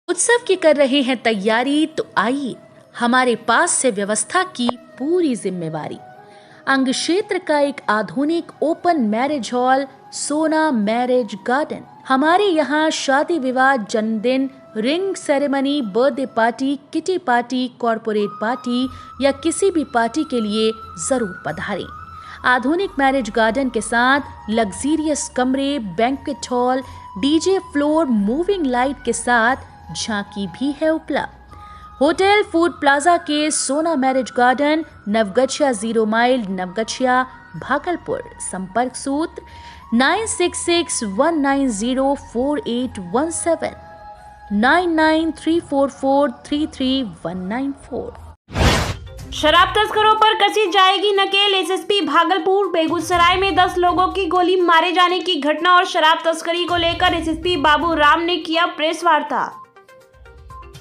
उत्सव की कर रहे हैं तैयारी, तो आइए हमारे पास से व्यवस्था की पूरी जिम्मेवारी। अंग क्षेत्र का एक आधुनिक ओपन मैरिज हॉल, सोना मैरिज गार्डन। हमारे यहाँ शादी विवाह, जन्मदिन, ring ceremony, birthday party, kitty party, corporate party या किसी भी पार्टी के लिए जरूर पधारें। आधुनिक मैरिज गार्डन के साथ लग्जीरियस कमरे, banquet hall, DJ floor, moving light के साथ झांकी भी है उपलब्ध। होटल फूड प्लाजा के Sona marriage garden, Naugachia 0 mile, Naugachia, Bhagalpur. संपर्क सूत्र 9661904817, 9934433194। शराब तस्करों पर कसी जाएगी नकेल। एसएसपी भागलपुर। बेगूसराय में 10 लोगों की गोली मारे जाने की घटना और शराब तस्करी को लेकर एसएसपी बाबू राम ने किया प्रेस वार्ता।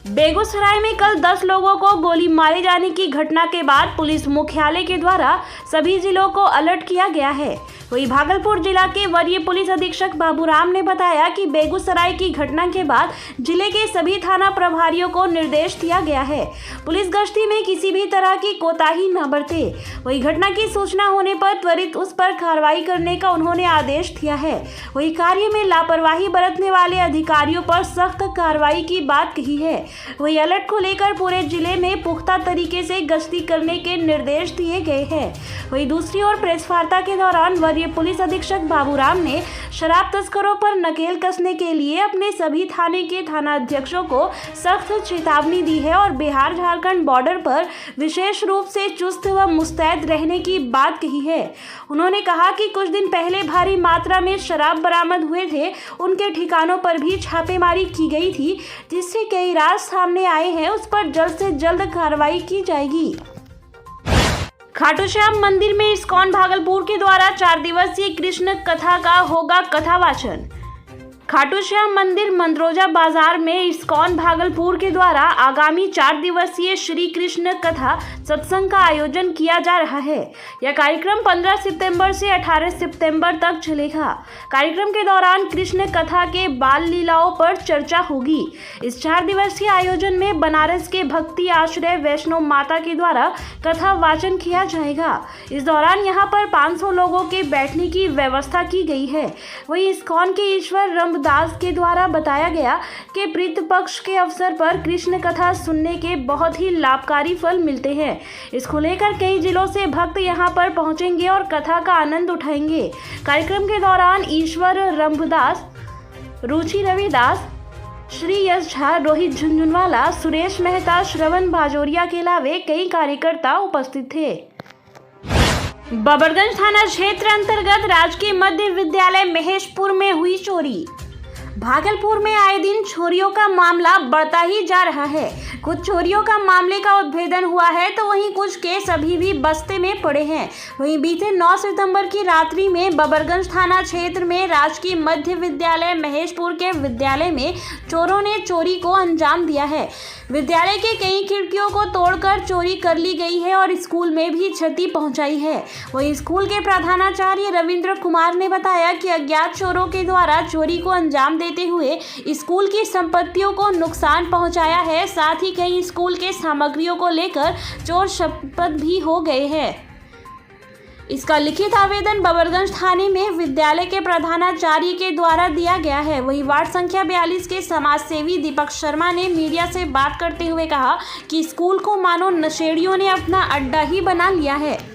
बेगूसराय में कल 10 लोगों को गोली मारे जाने की घटना के बाद पुलिस मुख्यालय के द्वारा सभी जिलों को अलर्ट किया गया है। वहीं भागलपुर जिला के वरीय पुलिस अधीक्षक बाबू राम ने बताया कि बेगूसराय की घटना के बाद जिले के सभी थाना प्रभारियों को निर्देश दिया गया है, पुलिस गश्ती में किसी भी तरह की कोताही न बरते। वहीं घटना की सूचना होने पर त्वरित उस पर कार्रवाई करने का उन्होंने आदेश दिया है। वहीं कार्य में लापरवाही बरतने वाले अधिकारियों पर सख्त कार्रवाई की बात कही है। वहीं अलर्ट को लेकर पूरे जिले में पुख्ता तरीके से गश्ती करने के निर्देश दिए गए हैं। वहीं दूसरी ओर प्रेस वार्ता के दौरान वरीय पुलिस अधीक्षक बाबू राम ने शराब तस्करों पर नकेल कसने के लिए अपने सभी थाने के थानाध्यक्षों को सख्त चेतावनी दी है और बिहार झारखंड बॉर्डर पर विशेष रूप से चुस्त व मुस्तैद रहने की बात कही है। उन्होंने कहा कि कुछ दिन पहले भारी मात्रा में शराब बरामद हुए थे, उनके ठिकानों पर भी छापेमारी की गई थी, जिससे कई राज सामने आए हैं, उस पर जल्द से जल्द कार्रवाई की जाएगी। खाटू श्याम मंदिर में इस्कॉन भागलपुर के द्वारा 4 दिवसीय कृष्ण कथा का होगा कथावाचन। खाटू श्याम मंदिर मंदरोजा बाजार में इस्कॉन भागलपुर के द्वारा आगामी 4 दिवसीय श्री कृष्ण कथा सत्संग का आयोजन किया जा रहा है। यह कार्यक्रम 15 सितंबर से 18 सितंबर तक चलेगा। कार्यक्रम के दौरान कृष्ण कथा के बाल लीलाओं पर चर्चा होगी। इस 4 दिवसीय आयोजन में बनारस के भक्ति आश्रय वैष्णो माता के द्वारा कथा वाचन किया जाएगा। इस दौरान यहाँ पर 500 लोगों के बैठने की व्यवस्था की गई है। वहीं इस्कॉन के ईश्वर दास के द्वारा बताया गया कि पितृ पक्ष के अवसर पर कृष्ण कथा सुनने के बहुत ही लाभकारी फल मिलते हैं। इसको लेकर कई जिलों से भक्त यहां पर पहुंचेंगे और कथा का आनंद उठाएंगे। कार्यक्रम के दौरान ईश्वर रंभदास, रुचि रविदास, श्री यश झा, रोहित झुंझुनवाला, सुरेश मेहता, श्रवण बाजोरिया के अलावे कई कार्यकर्ता उपस्थित थे। बबरगंज थाना क्षेत्र अंतर्गत राजकीय मध्य विद्यालय महेशपुर में हुई चोरी। भागलपुर में आए दिन चोरियों का मामला बढ़ता ही जा रहा है। कुछ चोरियों का मामले का उद्भेदन हुआ है तो वहीं कुछ केस अभी भी बस्ते में पड़े हैं। वहीं बीते 9 सितंबर की रात्रि में बबरगंज थाना क्षेत्र में राजकीय मध्य विद्यालय महेशपुर के विद्यालय में चोरों ने चोरी को अंजाम दिया है। विद्यालय के कई खिड़कियों को तोड़कर चोरी कर ली गई है और स्कूल में भी क्षति पहुंचाई है। वहीं स्कूल के प्रधानाचार्य रविंद्र कुमार ने बताया कि अज्ञात चोरों के द्वारा चोरी को अंजाम देते हुए स्कूल की संपत्तियों को नुकसान पहुंचाया है। साथ ही कई स्कूल के सामग्रियों को लेकर चोर शपथ भी हो गए हैं। इसका लिखित आवेदन बबरगंज थाने में विद्यालय के प्रधानाचार्य के द्वारा दिया गया है। वहीं वार्ड संख्या 42 के समाजसेवी दीपक शर्मा ने मीडिया से बात करते हुए कहा कि स्कूल को मानो नशेड़ियों ने अपना अड्डा ही बना लिया है।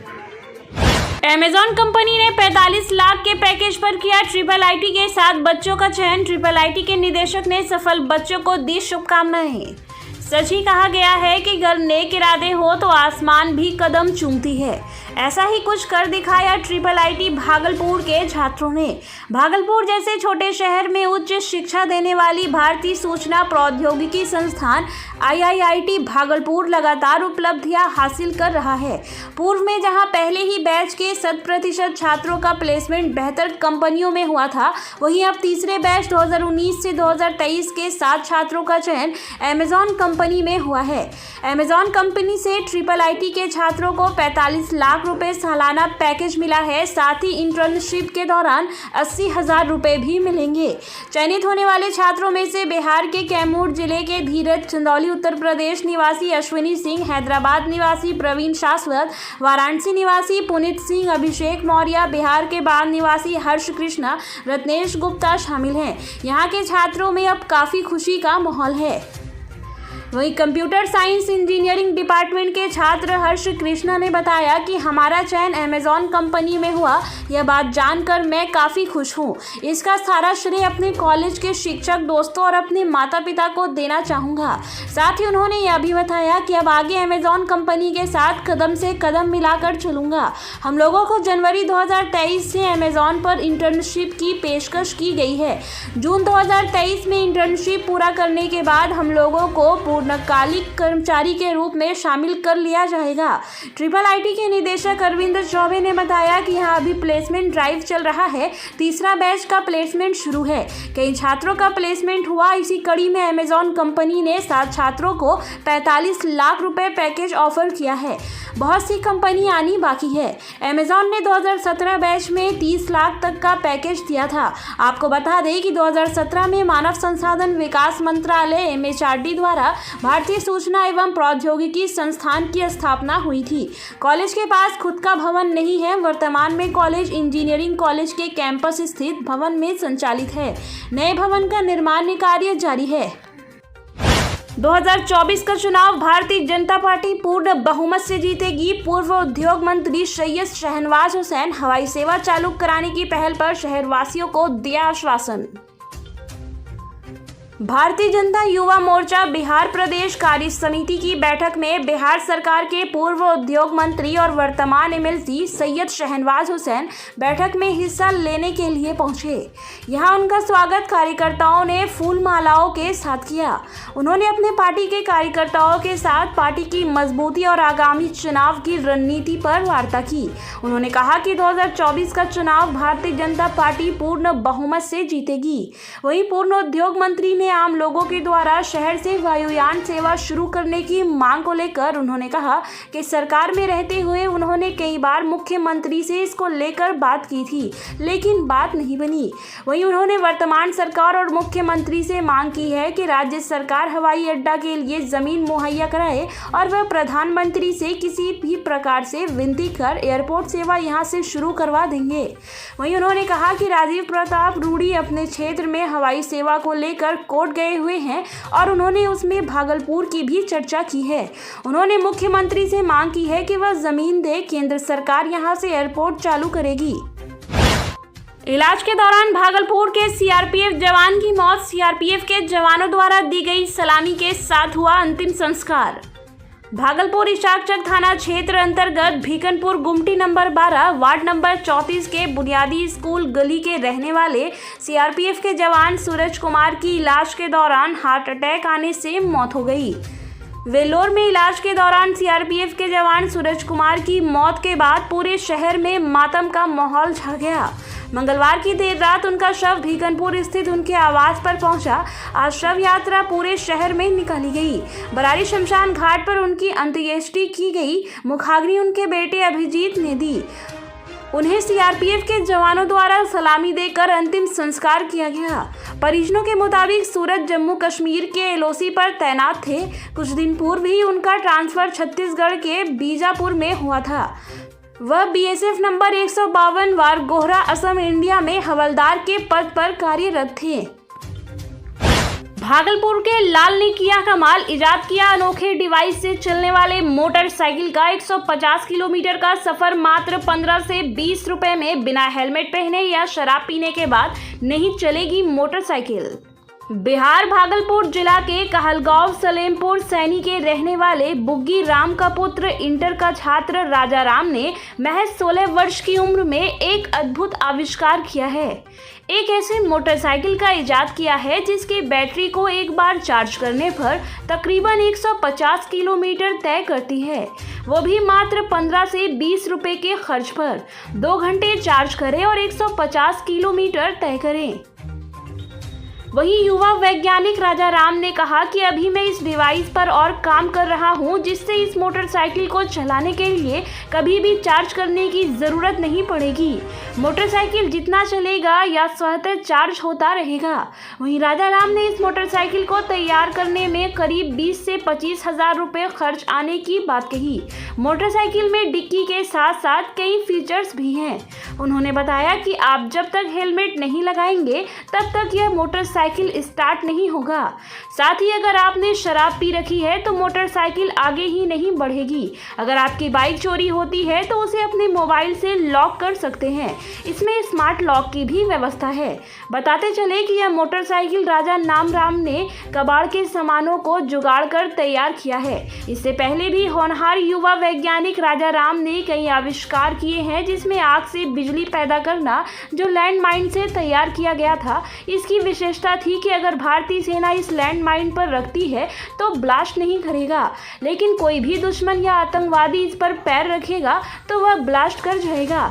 अमेजॉन कंपनी ने 45 लाख के पैकेज पर किया IIIT के साथ बच्चों का चयन। IIIT के निदेशक ने सफल बच्चों को दी शुभकामनाएं। सच ही कहा गया है कि अगर नेक इरादे हो तो आसमान भी कदम चूमती है। ऐसा ही कुछ कर दिखाया IIIT भागलपुर के छात्रों ने। भागलपुर जैसे छोटे शहर में उच्च शिक्षा देने वाली भारतीय सूचना प्रौद्योगिकी संस्थान IIIT भागलपुर लगातार उपलब्धियां हासिल कर रहा है। पूर्व में जहां पहले ही बैच के 100% छात्रों का प्लेसमेंट बेहतर कंपनियों में हुआ था, वहीं अब तीसरे बैच 2019 से 2023 के 7 छात्रों का चयन अमेजॉन कंपनी कंपनी में हुआ है। अमेजॉन कंपनी से IIIT के छात्रों को 45 लाख रुपए सालाना पैकेज मिला है। साथ ही इंटर्नशिप के दौरान 80,000 रुपए भी मिलेंगे। चयनित होने वाले छात्रों में से बिहार के कैमूर जिले के धीरज, चंदौली उत्तर प्रदेश निवासी अश्विनी सिंह, हैदराबाद निवासी प्रवीण शाश्वत, वाराणसी निवासी पुनीत सिंह, अभिषेक मौर्य, बिहार के बाढ़ निवासी हर्ष कृष्णा, रत्नेश गुप्ता शामिल हैं। यहाँ के छात्रों में अब काफी खुशी का माहौल है। वहीं कंप्यूटर साइंस इंजीनियरिंग डिपार्टमेंट के छात्र हर्ष कृष्णा ने बताया कि हमारा चयन अमेजॉन कंपनी में हुआ, यह बात जानकर मैं काफ़ी खुश हूँ। इसका सारा श्रेय अपने कॉलेज के शिक्षक, दोस्तों और अपने माता पिता को देना चाहूँगा। साथ ही उन्होंने यह भी बताया कि अब आगे अमेजॉन कंपनी के साथ कदम से कदम मिलाकर चलूँगा। हम लोगों को जनवरी 2023 से अमेजॉन पर इंटर्नशिप की पेशकश की गई है। जून 2023 में इंटर्नशिप पूरा करने के बाद हम लोगों को पूर्णकालिक कर्मचारी के रूप में शामिल कर लिया जाएगा। IIIT के निदेशक अरविंद चौबे ने बताया कि यहाँ अभी प्लेसमेंट ड्राइव चल रहा है। तीसरा बैच का प्लेसमेंट शुरू है। कई छात्रों का प्लेसमेंट हुआ। इसी कड़ी में अमेजॉन कंपनी ने 7 छात्रों को 45 लाख रुपए पैकेज ऑफर किया है। बहुत सी कंपनी आनी बाकी है। अमेजॉन ने 2017 बैच में 30 लाख तक का पैकेज दिया था। आपको बता दें कि 2017 में मानव संसाधन विकास मंत्रालय MHRD द्वारा भारतीय सूचना एवं प्रौद्योगिकी संस्थान की स्थापना हुई थी। कॉलेज के पास खुद का भवन नहीं है। वर्तमान में कॉलेज इंजीनियरिंग कॉलेज के कैंपस स्थित भवन में संचालित है। नए भवन का निर्माण कार्य जारी है। 2024 का चुनाव भारतीय जनता पार्टी पूर्ण बहुमत से जीतेगी। पूर्व उद्योग मंत्री सैयद शहनवाज हुसैन हवाई सेवा चालू कराने की पहल पर शहरवासियों को दिया आश्वासन। भारतीय जनता युवा मोर्चा बिहार प्रदेश कार्य समिति की बैठक में बिहार सरकार के पूर्व उद्योग मंत्री और वर्तमान MLC सैयद शहनवाज हुसैन बैठक में हिस्सा लेने के लिए पहुंचे। यहां उनका स्वागत कार्यकर्ताओं ने फूल मालाओं के साथ किया। उन्होंने अपने पार्टी के कार्यकर्ताओं के साथ पार्टी की मजबूती और आगामी चुनाव की रणनीति पर वार्ता की। उन्होंने कहा कि 2024 का चुनाव भारतीय जनता पार्टी पूर्ण बहुमत से जीतेगी। वहीं पूर्ण उद्योग मंत्री ने आम लोगों के द्वारा शहर से वायुयान सेवा शुरू करने की मांग को लेकर उन्होंने कहा कि सरकार में रहते हुए उन्होंने कई बार मुख्यमंत्री से इसको लेकर बात की थी, लेकिन बात नहीं बनी। वहीं उन्होंने वर्तमान सरकार और मुख्यमंत्री से मांग की है कि राज्य सरकार हवाई अड्डा के लिए जमीन मुहैया कराए और वह प्रधानमंत्री से किसी भी प्रकार से विनती कर एयरपोर्ट सेवा यहां से शुरू करवा देंगे। वहीं उन्होंने कहा कि राजीव प्रताप रूडी अपने क्षेत्र में हवाई सेवा को लेकर कोर्ट गए हुए हैं और उन्होंने उसमें भागलपुर की भी चर्चा की है। उन्होंने मुख्यमंत्री से मांग की है कि वह जमीन दे, केंद्र सरकार यहां से एयरपोर्ट चालू करेगी। इलाज के दौरान भागलपुर के CRPF जवान की मौत। CRPF के जवानों द्वारा दी गई सलामी के साथ हुआ अंतिम संस्कार। भागलपुर इशाकचक थाना क्षेत्र अंतर्गत भीकनपुर गुमटी नंबर 12 वार्ड नंबर 34 के बुनियादी स्कूल गली के रहने वाले CRPF के जवान सूरज कुमार की इलाज के दौरान हार्ट अटैक आने से मौत हो गई। वेल्लोर में इलाज के दौरान CRPF के जवान सूरज कुमार की मौत के बाद पूरे शहर में मातम का माहौल छा गया। मंगलवार की देर रात उनका शव भीकनपुर स्थित उनके आवास पर पहुंचा। आज शव यात्रा पूरे शहर में निकाली गई। बरारी शमशान घाट पर उनकी अंत्येष्टि की गई। मुखाग्नि उनके बेटे अभिजीत ने दी। उन्हें CRPF के जवानों द्वारा सलामी देकर अंतिम संस्कार किया गया। परिजनों के मुताबिक सूरज जम्मू कश्मीर के LOC पर तैनात थे। कुछ दिन पूर्व ही उनका ट्रांसफर छत्तीसगढ़ के बीजापुर में हुआ था। वह BSF नंबर 152 वार गोहरा असम इंडिया में हवलदार के पद पर कार्यरत थे। भागलपुर के लाल ने किया कमाल, इजाद किया अनोखे डिवाइस से चलने वाले मोटरसाइकिल का 150 किलोमीटर का सफर मात्र 15 से 20 रुपए में बिना हेलमेट पहने या शराब पीने के बाद नहीं चलेगी मोटरसाइकिल। बिहार भागलपुर जिला के कहलगांव सलेमपुर सैनी के रहने वाले बुग्गी राम का पुत्र इंटर का छात्र राजा राम ने महज 16 वर्ष की उम्र में एक अद्भुत आविष्कार किया है। एक ऐसे मोटरसाइकिल का इजाद किया है जिसकी बैटरी को एक बार चार्ज करने पर तकरीबन 150 किलोमीटर तय करती है, वो भी मात्र 15 से 20 रुपए के खर्च पर। 2 घंटे चार्ज करें और 150 किलोमीटर तय करें। वहीं युवा वैज्ञानिक राजा राम ने कहा कि अभी मैं इस डिवाइस पर और काम कर रहा हूं, जिससे इस मोटरसाइकिल को चलाने के लिए कभी भी चार्ज करने की जरूरत नहीं पड़ेगी। मोटरसाइकिल जितना चलेगा या स्वतः चार्ज होता रहेगा। वहीं राजा राम ने इस मोटरसाइकिल को तैयार करने में करीब 20 से 25 हजार रुपये खर्च आने की बात कही। मोटरसाइकिल में डिक्की के साथ साथ कई फीचर्स भी हैं। उन्होंने बताया कि आप जब तक हेलमेट नहीं लगाएंगे तब तक यह मोटरसाइकिल स्टार्ट नहीं होगा। साथ ही अगर आपने शराब पी रखी है तो मोटरसाइकिल आगे ही नहीं बढ़ेगी। अगर आपकी बाइक चोरी होती है तो उसे अपने मोबाइल से लॉक कर सकते हैं। इसमें स्मार्ट लॉक की भी व्यवस्था है। बताते चले कि यह मोटरसाइकिल राजा राम ने कबाड़ के सामानों को जुगाड़ कर तैयार किया है। इससे पहले भी होनहार युवा वैज्ञानिक राजा राम ने कई आविष्कार किए हैं, जिसमें आग से बिजली पैदा करना जो लैंड माइन से तैयार किया गया था। इसकी विशेषता थी कि अगर भारतीय सेना इस लैंड माइन पर रखती है तो ब्लास्ट नहीं करेगा, लेकिन कोई भी दुश्मन या आतंकवादी इस पर पैर रखेगा तो वह ब्लास्ट कर जाएगा।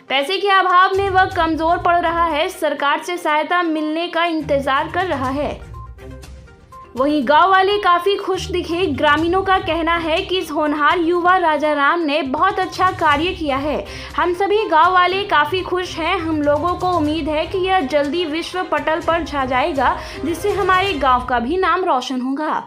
पैसे के अभाव में वह कमजोर पड़ रहा है, सरकार से सहायता मिलने का इंतजार कर रहा है। वहीं गांव वाले काफी खुश दिखे। ग्रामीणों का कहना है कि इस होनहार युवा राजा राम ने बहुत अच्छा कार्य किया है। हम सभी गांव वाले काफी खुश हैं। हम लोगों को उम्मीद है कि यह जल्दी विश्व पटल पर छा जाएगा, जिससे हमारे गांव का भी नाम रोशन होगा।